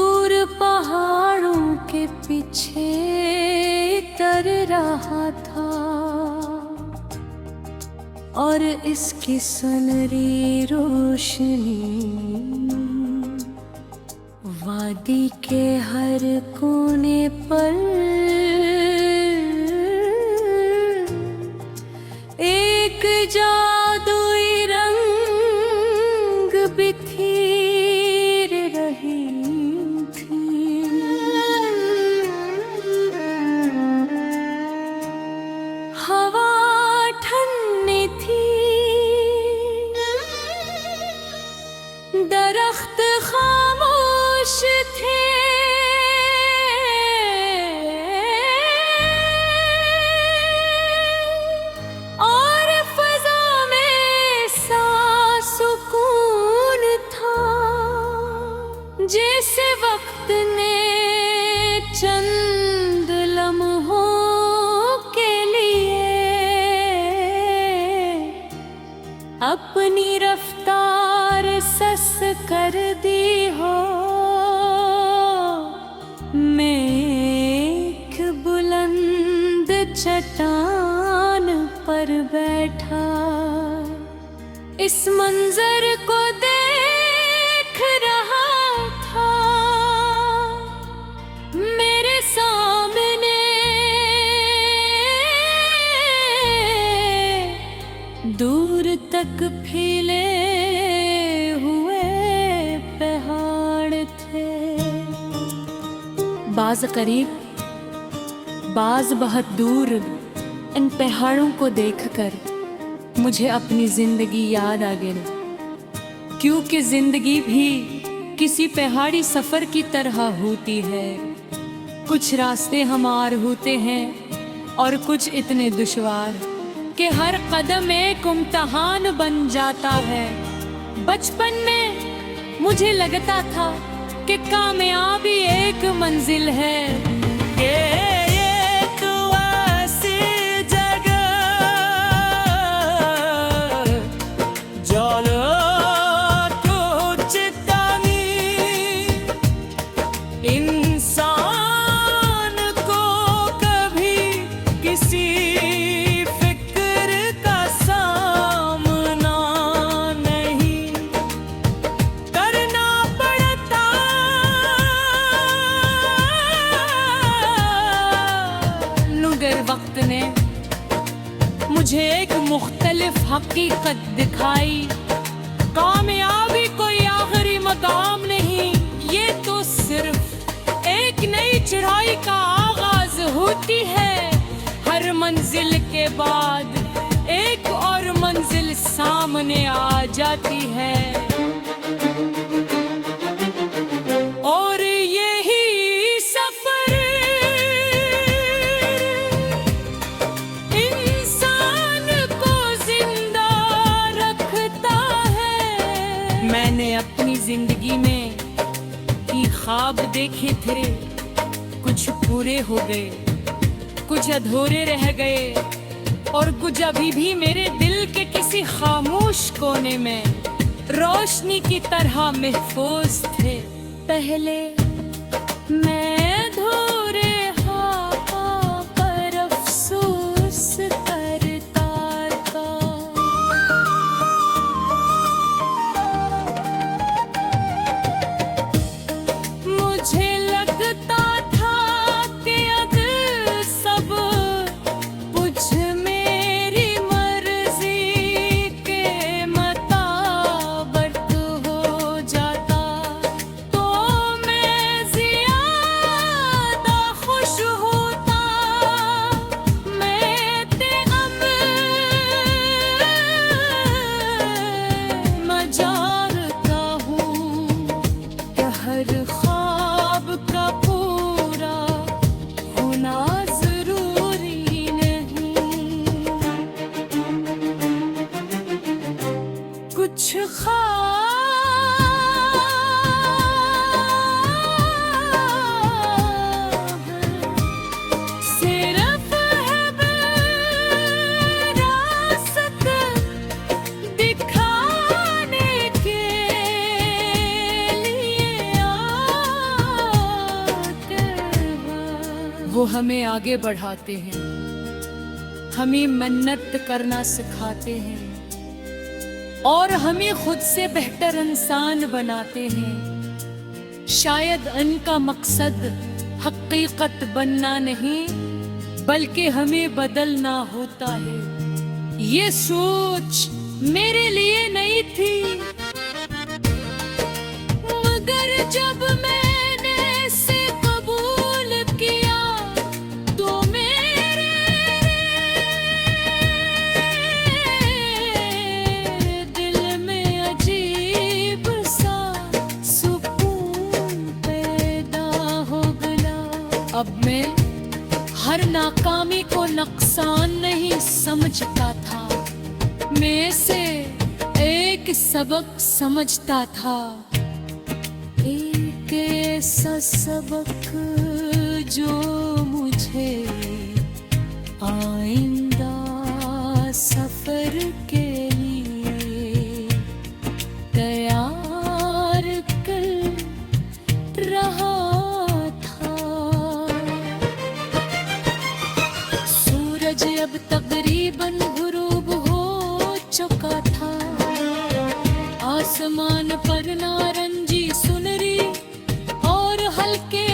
दूर पहाड़ों के पीछे तर रहा था और इसकी सुनहरी रोशनी वादी के हर कोने पर एक जादुई रंग बिखेर रही थी। हवा ठंडी थी, दरख्त खामोश थे, और फजा में सा सुकून था, जैसे वक्त ने चंद लम्हों के लिए अपनी रफ्तार सस कर दी हो। मैं एक बुलंद चट्टान पर बैठा इस मंजर को देख रहा था। मेरे सामने दूर तक फैले हुए पहाड़ थे, बाज करीब बाज बहुत दूर। इन पहाड़ों को देखकर मुझे अपनी जिंदगी याद आ गई, क्योंकि जिंदगी भी किसी पहाड़ी सफर की तरह होती है। कुछ रास्ते हमार होते हैं और कुछ इतने दुश्वार कि हर कदम एक इम्तिहान बन जाता है। बचपन में मुझे लगता था कि कामयाबी एक मंजिल है, इंसान को कभी किसी फिक्र का सामना नहीं करना पड़ता। मगर वक्त ने मुझे एक मुख्तलिफ हकीकत दिखाई। कामयाबी कोई आखिरी मकाम नहीं, ये तो सिर्फ एक नई चढ़ाई का आगाज होती है। हर मंजिल के बाद एक और मंजिल सामने आ जाती है, और यही सफर इंसान को जिंदा रखता है। मैंने अपनी जिंदगी में ख्वाब देखे थे, कुछ पूरे हो गए, कुछ अधूरे रह गए, और कुछ अभी भी मेरे दिल के किसी खामोश कोने में रोशनी की तरह महफूज थे। पहले मैं अधूरे ख्वाबों पर अफसोस करता था, मुझे लगता था कि अब सब कुछ मेरी मर्जी के मुताबिक हो जाता, तो मैं जिया वो हमें आगे बढ़ाते हैं, हमें मेहनत करना सिखाते हैं और हमें खुद से बेहतर इंसान बनाते हैं। शायद उनका मकसद हकीकत बनना नहीं बल्कि हमें बदलना होता है। ये सोच मेरे लिए नहीं थी, मगर जब मैंने इसे कबूल किया तो मेरे दिल में अजीब सा सुकून पैदा हो गया। अब मैं हर नाकामी को नुकसान नहीं समझता था, मैं इसे एक सबक समझता था, एक ऐसा सबक जो मुझे आइंदा सफर के लिए तैयार कर रहा था। सूरज अब तकरीबन गुरूब हो चुका था, आसमान पर नारंगी सुनहरी और हल्के